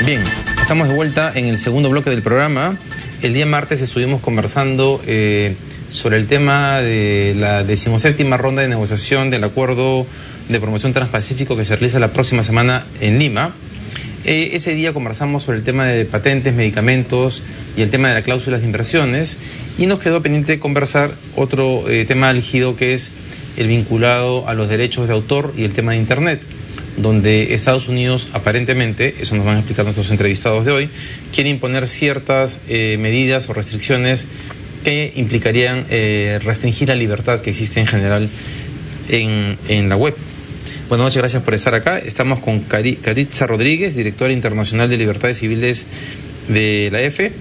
Bien, estamos de vuelta en el segundo bloque del programa. El día martes estuvimos conversando sobre el tema de la 17ª ronda de negociación del Acuerdo de Promoción Transpacífico que se realiza la próxima semana en Lima. Ese día conversamos sobre el tema de patentes, medicamentos y el tema de las cláusulas de inversiones, y nos quedó pendiente conversar otro tema álgido, que es el vinculado a los derechos de autor y el tema de Internet, donde Estados Unidos aparentemente, eso nos van a explicar nuestros entrevistados de hoy, quiere imponer ciertas medidas o restricciones que implicarían restringir la libertad que existe en general en la web. Buenas noches, gracias por estar acá. Estamos con Caritza Rodríguez, directora internacional de Libertades Civiles de la EFE,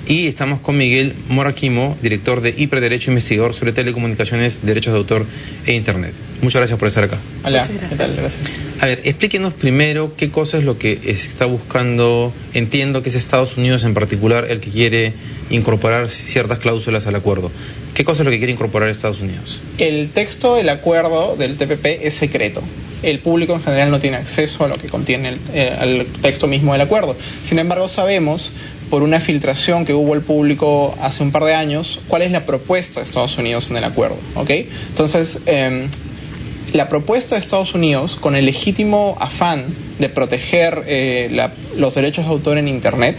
y estamos con Miguel Moraquimo, director de IPRE Derecho, investigador sobre telecomunicaciones, derechos de autor e Internet. Muchas gracias por estar acá. Hola, ¿qué tal? Gracias. A ver, explíquenos primero qué cosa es lo que está buscando. Entiendo que es Estados Unidos en particular el que quiere incorporar ciertas cláusulas al acuerdo. ¿Qué cosa es lo que quiere incorporar Estados Unidos? El texto del acuerdo del TPP es secreto. El público en general no tiene acceso a lo que contiene el texto mismo del acuerdo. Sin embargo, sabemos, por una filtración que hubo al público hace un par de años, cuál es la propuesta de Estados Unidos en el acuerdo, ¿ok? Entonces, la propuesta de Estados Unidos, con el legítimo afán de proteger los derechos de autor en Internet,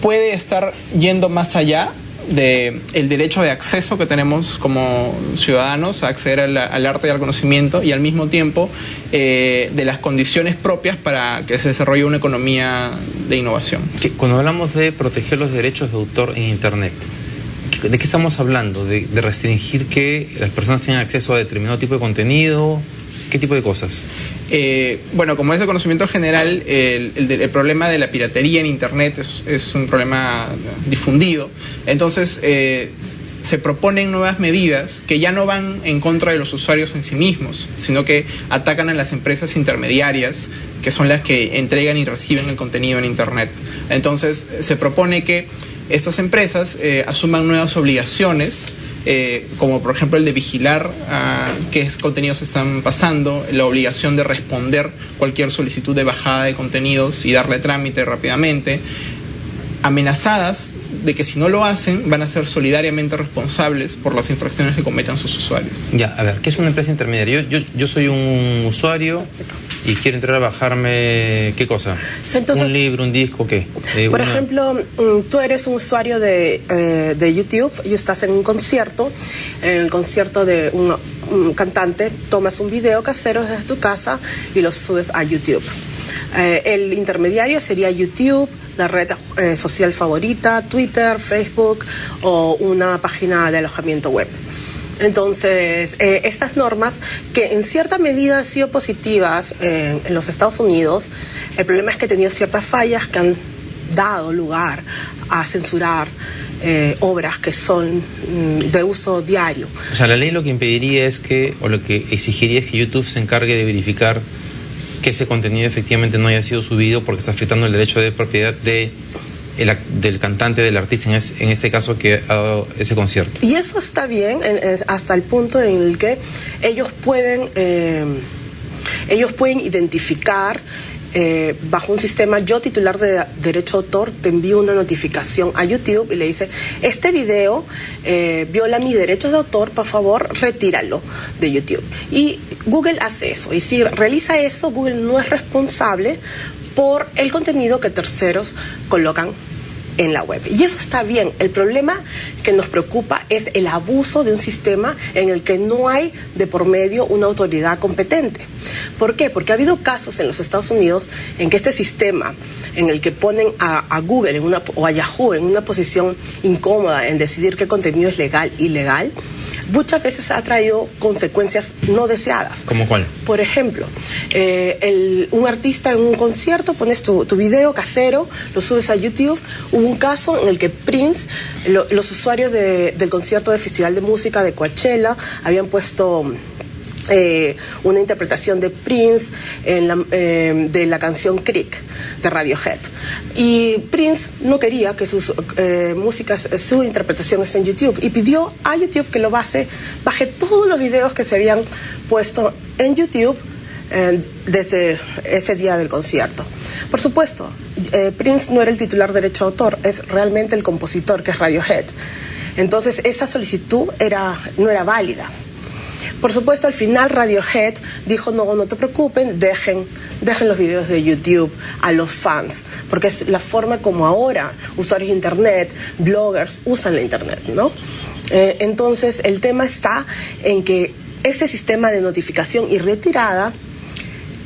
puede estar yendo más allá del derecho de acceso que tenemos como ciudadanos a acceder al arte y al conocimiento, y al mismo tiempo de las condiciones propias para que se desarrolle una economía de innovación. Cuando hablamos de proteger los derechos de autor en Internet, ¿de qué estamos hablando? ¿De restringir que las personas tengan acceso a determinado tipo de contenido? ¿Qué tipo de cosas? Bueno, como es de conocimiento general, el problema de la piratería en Internet es un problema difundido. Entonces, se proponen nuevas medidas que ya no van en contra de los usuarios en sí mismos, sino que atacan a las empresas intermediarias, que son las que entregan y reciben el contenido en Internet. Entonces, se propone que estas empresas asuman nuevas obligaciones, como por ejemplo el de vigilar qué contenidos están pasando, la obligación de responder cualquier solicitud de bajada de contenidos y darle trámite rápidamente, amenazadas de que si no lo hacen van a ser solidariamente responsables por las infracciones que cometan sus usuarios. Ya, a ver, ¿qué es una empresa intermediaria? Yo soy un usuario y quiero entrar a bajarme, ¿qué cosa? Entonces, ¿un libro, un disco, qué? Por ejemplo, tú eres un usuario de YouTube y estás en un concierto, en el concierto de un cantante, tomas un video casero desde tu casa y lo subes a YouTube. El intermediario sería YouTube, la red social favorita, Twitter, Facebook o una página de alojamiento web. Entonces, estas normas, que en cierta medida han sido positivas en los Estados Unidos, el problema es que han tenido ciertas fallas que han dado lugar a censurar obras que son de uso diario. O sea, la ley lo que impediría es que, o lo que exigiría es que YouTube se encargue de verificar que ese contenido efectivamente no haya sido subido porque está afectando el derecho de propiedad del cantante, del artista, en este caso, que ha dado ese concierto. Y eso está bien hasta el punto en el que ellos pueden identificar bajo un sistema. Yo, titular de derecho de autor, te envío una notificación a YouTube y le dice: este video viola mis derechos de autor, por favor retíralo de YouTube. Y Google hace eso, y si realiza eso, Google no es responsable por el contenido que terceros colocan en la web. Y eso está bien. El problema que nos preocupa es el abuso de un sistema en el que no hay de por medio una autoridad competente. ¿Por qué? Porque ha habido casos en los Estados Unidos en que este sistema, en el que ponen a Google o a Yahoo en una posición incómoda en decidir qué contenido es legal y ilegal, muchas veces ha traído consecuencias no deseadas. ¿Cómo cuál? Por ejemplo, un artista en un concierto, pones tu video casero, lo subes a YouTube. Hubo un caso en el que Prince, los usuarios del concierto del Festival de Música de Coachella habían puesto una interpretación de Prince de la canción Creek de Radiohead, y Prince no quería que sus músicas, su interpretación esté en YouTube, y pidió a YouTube que baje todos los videos que se habían puesto en YouTube desde ese día del concierto. Por supuesto, Prince no era el titular de derecho de autor, es realmente el compositor, que es Radiohead. Entonces esa solicitud no era válida. Por supuesto, al final Radiohead dijo, no te preocupen, dejen los videos de YouTube a los fans, porque es la forma como ahora usuarios de internet, bloggers, usan la internet, ¿no? Entonces el tema está en que ese sistema de notificación y retirada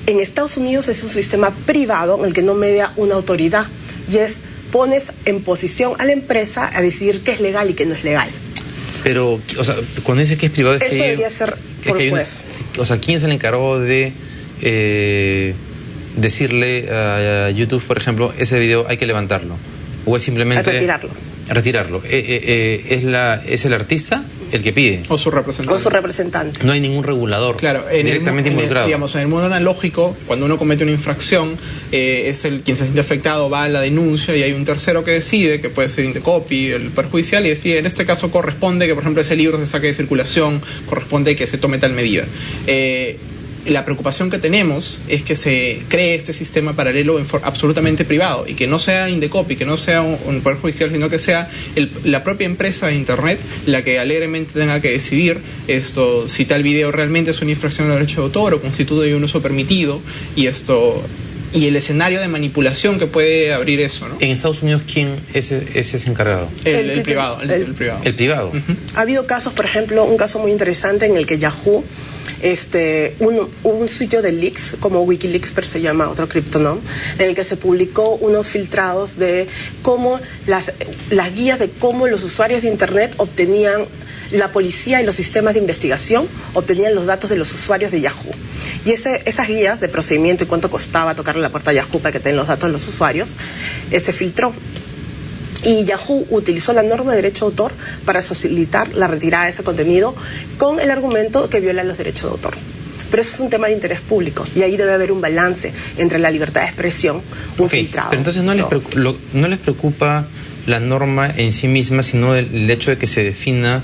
en Estados Unidos es un sistema privado en el que no media una autoridad, y pones en posición a la empresa a decidir qué es legal y qué no es legal. Pero, o sea, cuando dice que es privado... Eso debería ser por juez. O sea, ¿quién se le encargó de decirle a YouTube, por ejemplo, ese video hay que levantarlo? ¿O es simplemente... Retirarlo. ¿Es el artista el que pide? O su representante. No hay ningún regulador directamente involucrado. Digamos, en el mundo analógico, cuando uno comete una infracción, es quien se siente afectado, va a la denuncia y hay un tercero que decide, que puede ser Indecopy, el Poder Judicial, y decide, en este caso corresponde que, por ejemplo, ese libro se saque de circulación, corresponde que se tome tal medida. La preocupación que tenemos es que se cree este sistema paralelo absolutamente privado, y que no sea Indecopy, que no sea un poder judicial, sino que sea la propia empresa de internet la que alegremente tenga que decidir si tal video realmente es una infracción de derecho de autor o constituye un uso permitido, y el escenario de manipulación que puede abrir eso, ¿no? En Estados Unidos, ¿quién es ese encargado? El privado. El privado. Ha habido casos, por ejemplo, un caso muy interesante en el que Yahoo, un sitio de leaks como Wikileaks, pero se llama otro criptonom, en el que se publicó unos filtrados de cómo las guías de cómo los usuarios de internet obtenían, la policía y los sistemas de investigación obtenían los datos de los usuarios de Yahoo. Y esas guías de procedimiento y cuánto costaba tocarle la puerta a Yahoo para que tengan los datos de los usuarios, se filtró. Y Yahoo utilizó la norma de derecho de autor para facilitar la retirada de ese contenido con el argumento que viola los derechos de autor. Pero eso es un tema de interés público, y ahí debe haber un balance entre la libertad de expresión, filtrado. Pero entonces no les preocupa la norma en sí misma, sino el hecho de que se defina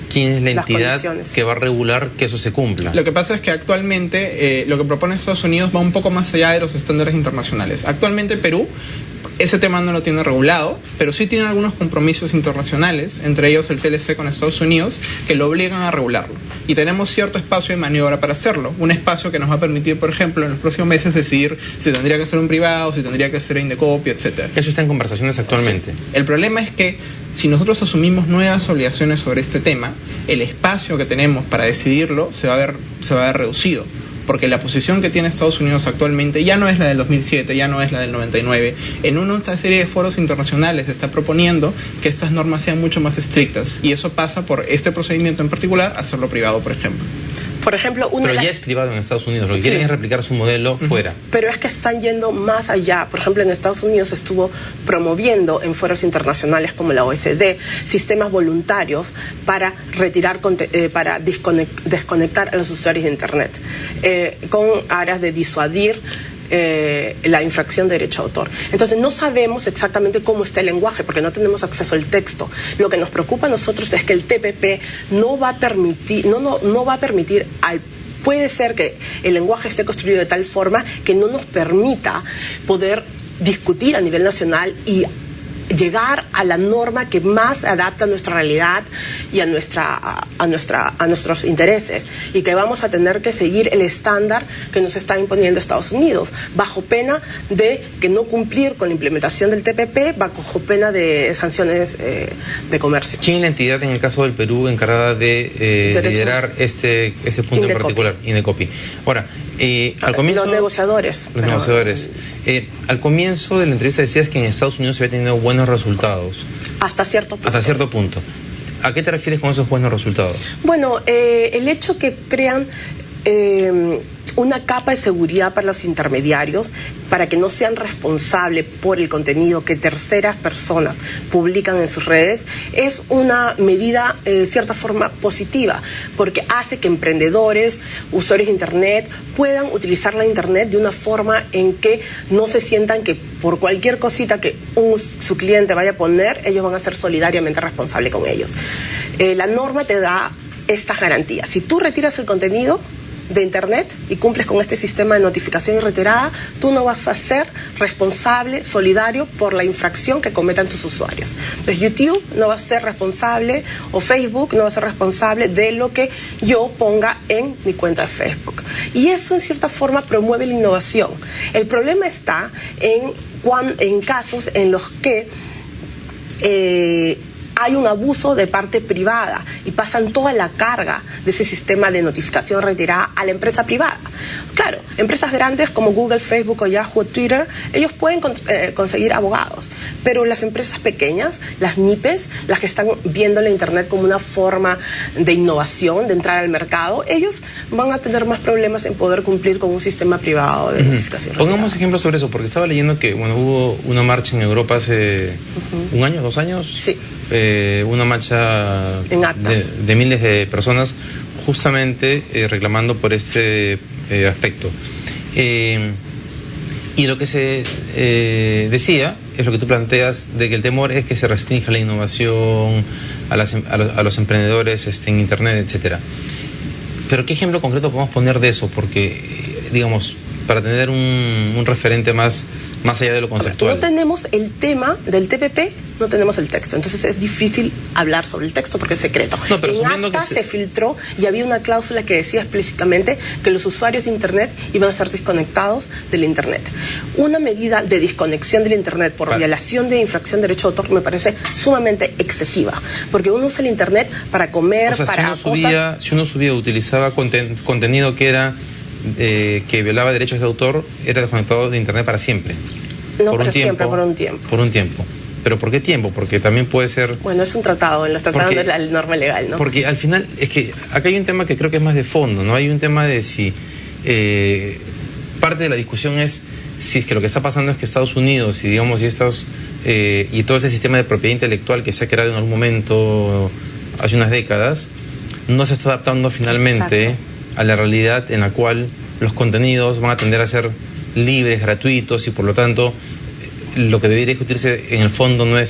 quién es la entidad que va a regular que eso se cumpla. Lo que pasa es que actualmente lo que propone Estados Unidos va un poco más allá de los estándares internacionales. Actualmente Perú ese tema no lo tiene regulado, pero sí tiene algunos compromisos internacionales, entre ellos el TLC con Estados Unidos, que lo obligan a regularlo. Y tenemos cierto espacio de maniobra para hacerlo. Un espacio que nos va a permitir, por ejemplo, en los próximos meses decidir si tendría que ser un privado, si tendría que ser Indecopy, etc. Eso está en conversaciones actualmente. Sí. El problema es que si nosotros asumimos nuevas obligaciones sobre este tema, el espacio que tenemos para decidirlo se va a ver reducido. Porque la posición que tiene Estados Unidos actualmente ya no es la del 2007, ya no es la del 99. En una serie de foros internacionales se está proponiendo que estas normas sean mucho más estrictas, y eso pasa por este procedimiento en particular, hacerlo privado, por ejemplo. Por ejemplo, pero ya es privado en Estados Unidos, lo que quieren es replicar su modelo fuera. Pero es que están yendo más allá. Por ejemplo, en Estados Unidos se estuvo promoviendo en foros internacionales como la OECD sistemas voluntarios para retirar, para desconectar a los usuarios de internet, con áreas de disuadir la infracción de derecho de autor. Entonces no sabemos exactamente cómo está el lenguaje, porque no tenemos acceso al texto. Lo que nos preocupa a nosotros es que el TPP no va a permitir, puede ser que el lenguaje esté construido de tal forma que no nos permita poder discutir a nivel nacional y llegar a la norma que más adapta a nuestra realidad y a nuestros intereses, y que vamos a tener que seguir el estándar que nos está imponiendo Estados Unidos, bajo pena de que no cumplir con la implementación del TPP, bajo pena de sanciones de comercio. ¿Quién es la entidad en el caso del Perú encargada de liderar este punto en particular? Indecopy. Ahora, al comienzo, los negociadores. Al comienzo de la entrevista decías que en Estados Unidos se había tenido buenos resultados. Hasta cierto punto. ¿A qué te refieres con esos buenos resultados? Bueno, el hecho que crean una capa de seguridad para los intermediarios, para que no sean responsables por el contenido que terceras personas publican en sus redes, es una medida, cierta forma, positiva, porque hace que emprendedores, usuarios de internet, puedan utilizar la internet de una forma en que no se sientan que por cualquier cosita que su cliente vaya a poner, ellos van a ser solidariamente responsables con ellos. La norma te da estas garantías. Si tú retiras el contenido, de Internet y cumples con este sistema de notificación y retirada, tú no vas a ser responsable, solidario por la infracción que cometan tus usuarios. Entonces YouTube no va a ser responsable, o Facebook no va a ser responsable de lo que yo ponga en mi cuenta de Facebook. Y eso en cierta forma promueve la innovación. El problema está en casos en los que hay un abuso de parte privada y pasan toda la carga de ese sistema de notificación retirada a la empresa privada. Claro, empresas grandes como Google, Facebook o Yahoo o Twitter, ellos pueden conseguir abogados, pero las empresas pequeñas, las MIPES, las que están viendo la Internet como una forma de innovación, de entrar al mercado, ellos van a tener más problemas en poder cumplir con un sistema privado de notificación retirada. Pongamos ejemplos sobre eso, porque estaba leyendo que hubo una marcha en Europa hace un año, 2 años. Sí. Una marcha de miles de personas justamente reclamando por este aspecto. Y lo que se decía es lo que tú planteas, de que el temor es que se restrinja la innovación a los emprendedores en Internet, etcétera. Pero ¿qué ejemplo concreto podemos poner de eso? Porque, digamos, para tener un referente más allá de lo conceptual. No tenemos el tema del TPP, no tenemos el texto. Entonces es difícil hablar sobre el texto porque es secreto. No, pero en ACTA se filtró y había una cláusula que decía explícitamente que los usuarios de Internet iban a estar desconectados del Internet. Una medida de desconexión del Internet por violación de infracción de derecho de autor me parece sumamente excesiva. Porque uno usa el Internet para comer, para cosas... Si uno subía, utilizaba contenido que era... que violaba derechos de autor, era desconectado de Internet para siempre. No para siempre, por un tiempo. Por un tiempo. ¿Pero por qué tiempo? Porque también puede ser... Bueno, es un tratado, en los tratados de la norma legal, ¿no? Porque al final, es que acá hay un tema que creo que es más de fondo, ¿no? Hay un tema de si... parte de la discusión es si es que lo que está pasando es que Estados Unidos y digamos y todo ese sistema de propiedad intelectual que se ha creado en algún momento hace unas décadas, no se está adaptando finalmente... Exacto. A la realidad en la cual los contenidos van a tender a ser libres, gratuitos, y por lo tanto lo que debería discutirse en el fondo no es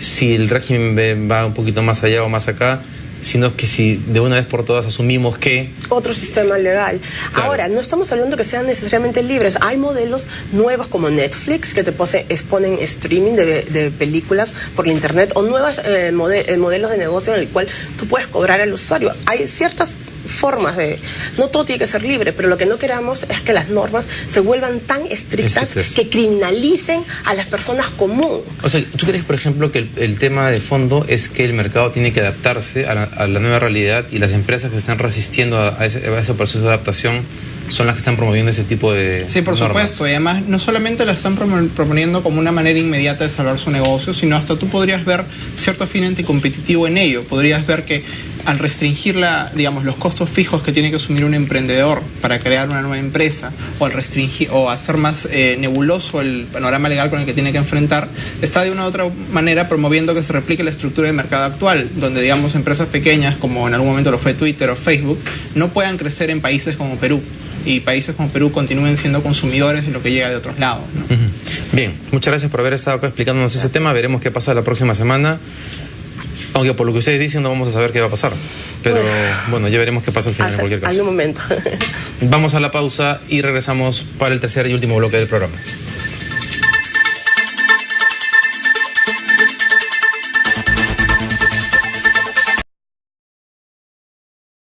si el régimen va un poquito más allá o más acá, sino que si de una vez por todas asumimos que... Otro sistema legal. Claro. Ahora, no estamos hablando que sean necesariamente libres. Hay modelos nuevos como Netflix que te exponen streaming de películas por la Internet, o nuevos modelos de negocio en el cual tú puedes cobrar al usuario. Hay ciertas formas de... No todo tiene que ser libre, pero lo que no queramos es que las normas se vuelvan tan estrictas que criminalicen a las personas común. O sea, ¿tú crees, por ejemplo, que el tema de fondo es que el mercado tiene que adaptarse a la nueva realidad, y las empresas que están resistiendo a ese proceso de adaptación son las que están promoviendo ese tipo de Sí, por normas? supuesto, y además no solamente la están proponiendo como una manera inmediata de salvar su negocio, sino hasta tú podrías ver cierto fin anticompetitivo en ello. Podrías ver que al restringir los costos fijos que tiene que asumir un emprendedor para crear una nueva empresa, o al restringir o hacer más nebuloso el panorama legal con el que tiene que enfrentar, está de una u otra manera promoviendo que se replique la estructura de mercado actual, donde digamos empresas pequeñas, como en algún momento lo fue Twitter o Facebook, no puedan crecer en países como Perú, y países como Perú continúen siendo consumidores de lo que llega de otros lados, ¿no? Bien, muchas gracias por haber estado acá explicándonos ese tema. Veremos qué pasa la próxima semana. Aunque por lo que ustedes dicen no vamos a saber qué va a pasar. Pero bueno, ya veremos qué pasa al final en cualquier caso. Al momento. Vamos a la pausa y regresamos para el tercer y último bloque del programa.